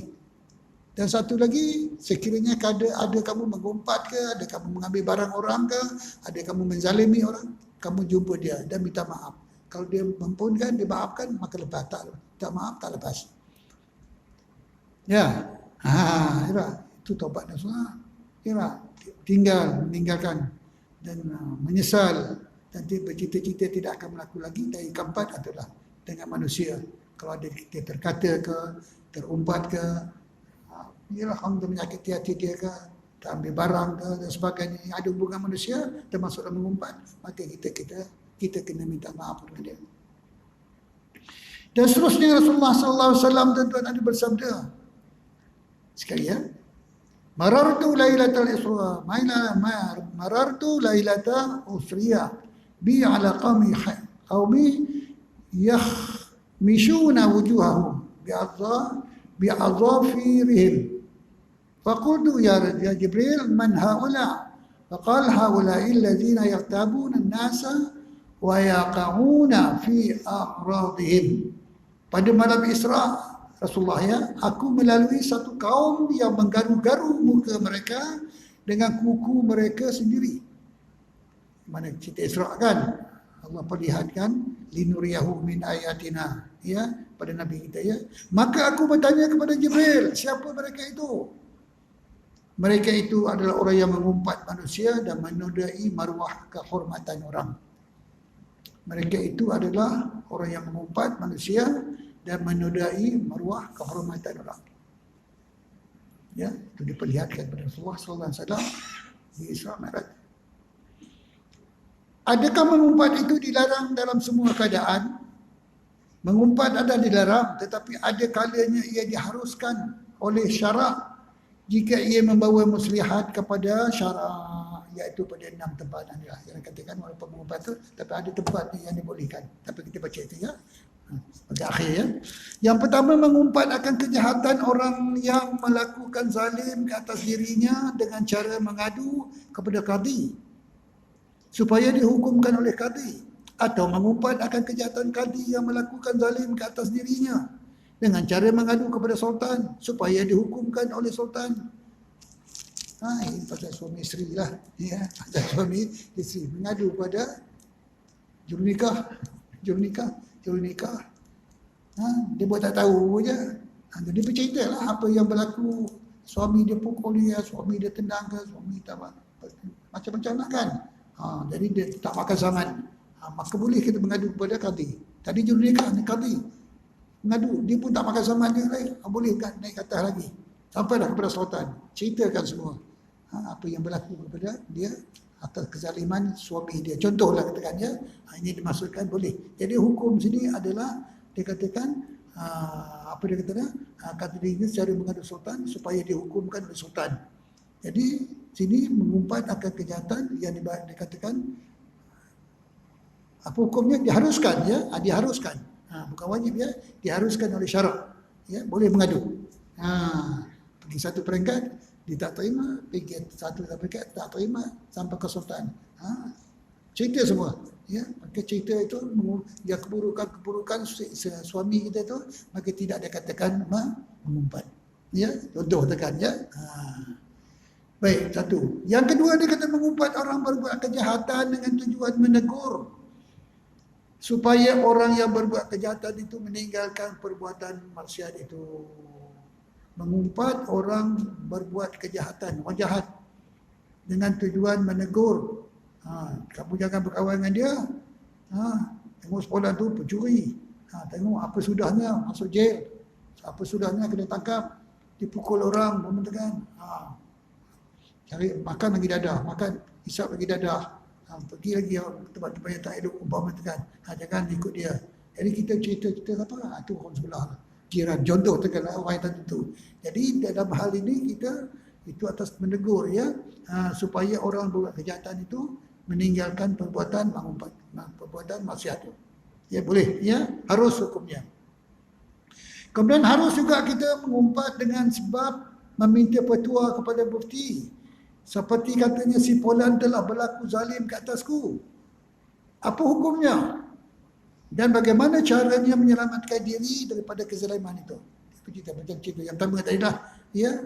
Dan satu lagi, sekiranya ada kamu mengumpat ke, ada kamu mengambil barang orang ke, ada kamu menzalimi orang, kamu jumpa dia dan minta maaf. Kalau dia mempunkan, dia maafkan, maka lepas. Tak maaf, tak lepas. Ya. Itu taubat nasuha. Ya, meninggalkan dan menyesal dan bercita-cita tidak akan berlaku lagi. Dan yang keempat adalah dengan manusia. Kalau ada kita terkata ke, terumpat ke, ialah hangga menyakiti hati dia ke, tak ambil barang ke dan sebagainya yang ada hubungan manusia termasuk dalam mengumpat, maka kita kena minta maaf kepada dia. Dan seterusnya Rasulullah sallallahu alaihi wasallam tuan-tuan ada bersabda sekali, ya, Marartu lailatal isra, marartu lailata usriya bi ala qaumi yakhmishuna wujuhahum bi'adhafirihim. Faqultu ya Jibril, man haula? Faqala haula'i alladhina yartabuna an-nasa wa yaqa'una fi a'radihim. Pada malam Isra, Rasulullah ya, aku melalui satu kaum yang menggaru-garu muka mereka dengan kuku mereka sendiri. Mana cerita Isra kan? Allah perlihatkan linuriyahu min ayatina ya pada nabi kita ya. Maka aku bertanya kepada Jibril, siapa mereka itu? Mereka itu adalah orang yang mengumpat manusia dan menodai maruah kehormatan orang. Mereka itu adalah orang yang mengumpat manusia dan menodai maruah kehormatan orang. Ya, itu diperlihatkan pada Rasulullah sallallahu alaihi wasallam di Isra Mi'raj. Adakah mengumpat itu dilarang dalam semua keadaan? Mengumpat ada dilarang, tetapi ada kalanya ia diharuskan oleh syarak jika ia membawa muslihat kepada syarak, iaitu pada 6 tempat yang katakan walaupun mengumpat itu, tapi ada tempat yang dibolehkan. Tapi kita baca itu ya. Pada akhir ya. Yang pertama, mengumpat akan kejahatan orang yang melakukan zalim ke atas dirinya dengan cara mengadu kepada qadi supaya dihukumkan oleh qadi, atau mengumpat akan kejahatan qadi yang melakukan zalim ke atas dirinya dengan cara mengadu kepada sultan supaya dihukumkan oleh sultan. Ini pasal suami isteri lah ya, pasal suami isteri mengadu pada jurunikah. Dia buat tak tahu je. Jadi bercerita lah apa yang berlaku. Suami dia pukul dia, suami dia tendang ke, suami tak macam-macam lah kan. Jadi dia tak makan zaman. Maka boleh kita mengadu kepada qadi. Tadi jurunikah ni qadi mengadu, dia pun tak makan zaman dia lagi. Boleh kan naik atas lagi. Sampailah kepada sultan. Ceritakan semua apa yang berlaku kepada dia atas kezaliman suami dia. Contohlah katakan ya, ini dimaksudkan boleh. Jadi hukum sini adalah dia katakan apa dia kata kata dia secara mengadu sultan supaya dihukumkan oleh sultan. Jadi sini mengumpat akan kejahatan yang dikatakan apa hukumnya, diharuskan ya, diharuskan. Bukan wajib ya, diharuskan oleh syarak. Ya, boleh mengadu. Pergi satu peringkat dia tak terima, pergi satu peringkat tak terima sampai ke sultan. Cerita semua. Ya, maka cerita itu dia keburukan suami kita itu, maka tidak dikatakan mengumpat. Ya, contoh tekan ya. Baik, satu. Yang kedua, dia kata mengumpat orang berbuat kejahatan dengan tujuan menegur supaya orang yang berbuat kejahatan itu meninggalkan perbuatan maksiat itu. Mengumpat orang berbuat kejahatan, orang jahat, dengan tujuan menegur. Kamu jangan berkawan dengan dia. Tengok sekolah tu pencuri. Tengok apa sudahnya masuk jail. Apa sudahnya kena tangkap, dipukul orang, membenarkan. Cari makan lagi dadah, makan hisap lagi dadah. Pergi lagi tempat-tempat yang tak elok, umpama tekan. Jangan ikut dia. Jadi kita cerita apa? Itu orang sebelah. Jiran, contoh tekan orang yang tertentu. Jadi dalam hal ini kita itu atas menegur ya, supaya orang buat kejahatan itu meninggalkan perbuatan mengumpat, perbuatan maksiat itu. Ya boleh ya, harus hukumnya. Kemudian harus juga kita mengumpat dengan sebab meminta petua kepada bukti. Seperti katanya si Fulan telah berlaku zalim ke atasku. Apa hukumnya? Dan bagaimana caranya menyelamatkan diri daripada kezaliman itu? Kita macam cerita yang pertama tadi lah. Ya,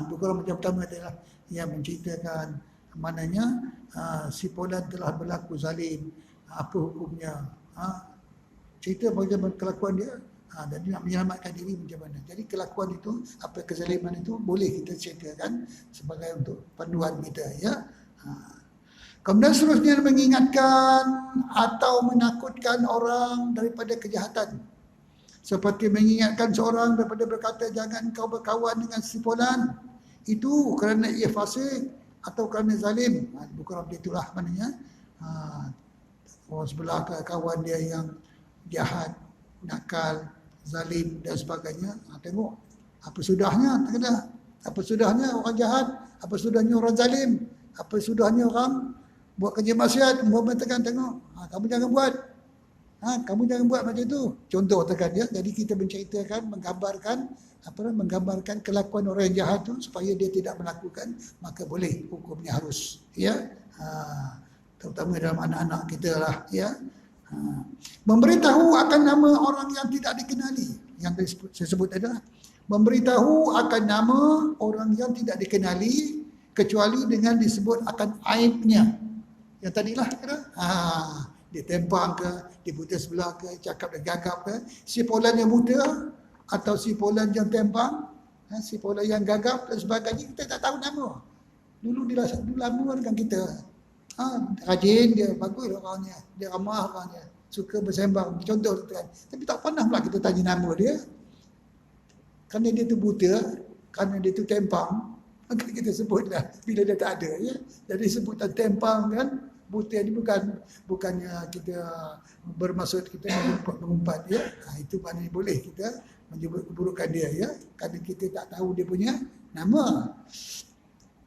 bukan macam pertama tadi lah. Yang menceritakan maknanya si Fulan telah berlaku zalim. Apa hukumnya? Cerita bagaimana kelakuan dia. Dan dia nak menyelamatkan diri macam mana. Jadi kelakuan itu, apa kezaliman itu boleh kita ceritakan sebagai untuk panduan kita ya. Kemudian seterusnya mengingatkan atau menakutkan orang daripada kejahatan. Seperti mengingatkan seorang daripada berkata jangan kau berkawan dengan si fulan. Itu kerana ia fasik atau kerana zalim. Bukan itulah maknanya. Orang sebelah kawan dia yang jahat, nakal, zalim dan sebagainya. Tengok apa sudahnya, tak kena. Apa sudahnya orang jahat? Apa sudahnya orang zalim? Apa sudahnya orang buat kerja maksiat? Tekan tengok. Kamu jangan buat. Kamu jangan buat macam tu. Contoh tekan dia. Jadi kita menceritakan, menggambarkan kelakuan orang yang jahat tu supaya dia tidak melakukan, maka boleh hukumnya harus. Ya. Terutama dalam anak-anak kita lah. Ya. Memberitahu akan nama orang yang tidak dikenali. Yang saya sebut adalah memberitahu akan nama orang yang tidak dikenali kecuali dengan disebut akan aibnya. Yang tadilah kira, dia tempang ke, dia buta sebelah ke, cakap dan gagap ke, si polan yang buta atau si polan yang tempang, si polan yang gagap dan sebagainya, kita tak tahu nama. Dulu lama dengan kita. Rajin dia, bagus orangnya, dia ramah orangnya, suka bersembang, contoh tu kan. Tapi tak pernah pula kita tanya nama dia. Kerana dia tu buta, kerana dia tu tempang, maka kita sebutlah bila dia tak ada. Ya? Jadi sebutan tempang kan, buta ni bukannya kita bermaksud kita mengumpat dia. Itu maknanya boleh kita menyebut keburukan dia. Ya? Kerana kita tak tahu dia punya nama.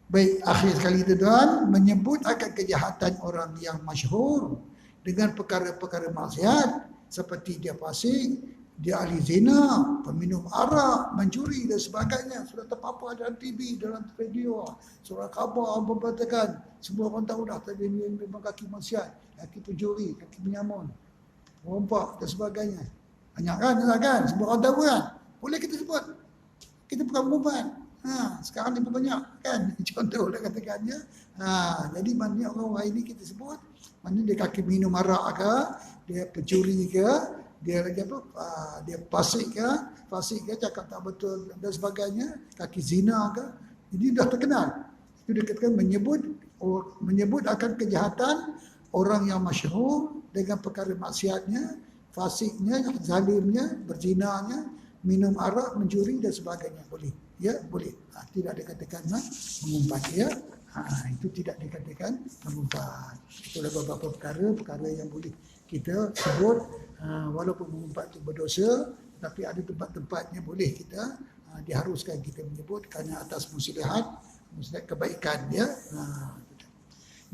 Baik, akhir sekali tuan, menyebut akan kejahatan orang yang masyhur dengan perkara-perkara maksiat seperti dia fasik, dia ahli zina, peminum arak, mencuri dan sebagainya. Sudah terpapar dalam TV, dalam radio, surah khabar, memberitakan. Semua orang tahu dah tadi ini memang kaki maksiat, kaki pencuri, kaki penyamun, rompak dan sebagainya. Banyak kan? Semua orang tahu kan? Boleh kita sebut. Kita bukan mengumpat. Sekarang ni banyak kan? Contoh dah katakannya. Jadi maknanya orang ini kita sebut, maknanya dia kaki minum arak ke, dia pencuri ke, dia lagi apa, dia fasik ke, cakap tak betul dan sebagainya, kaki zina ke. Jadi dah terkenal. Itu dia katakan menyebut akan kejahatan orang yang masyhur dengan perkara maksiatnya, fasiknya, zalimnya, berzinanya, minum arak, mencuri dan sebagainya. Boleh. Ya, boleh. Tidak dikatakan mengumpat. Ya. Itu tidak dikatakan mengumpat. Itulah beberapa perkara yang boleh kita sebut. Walaupun mengumpat itu berdosa, tapi ada tempat-tempatnya boleh kita diharuskan kita menyebut kerana atas muslihat kebaikan dia.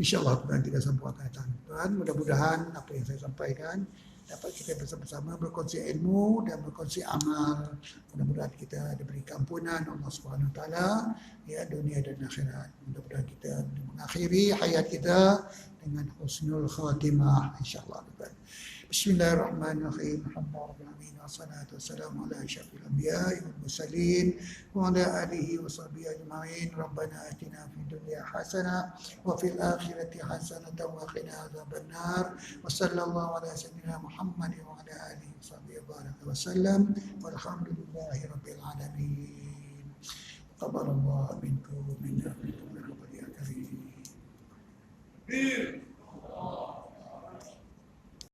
InsyaAllah Tuhan kita sambungkan Tuhan. Mudah-mudahan apa yang saya sampaikan dapat kita bersama-sama berkongsi ilmu dan berkongsi amal. Mudah-mudahan kita diberi ampunan Allah Subhanahu Wa Taala, ya, dunia dan akhirat. Mudah-mudahan kita mengakhiri hayat kita dengan husnul khatimah insyaallah. Bismillahirrahmanirrahim. Alhamdulillahirabbil wassalatu wassalamu ala asyrafil anbiya'i wal mursalin wa ala alihi wa sahbihi ajma'in. Rabbana atina fid dunya hasanah wa fil akhirati hasanah wa qina adzabannar. Wa sallallahu ala sayyidina Muhammad wa ala alihi wa sahbihi wasallam. Walhamdulillahi rabbil alamin. Taqabbalallahu minkum minna wa minkum ya karim.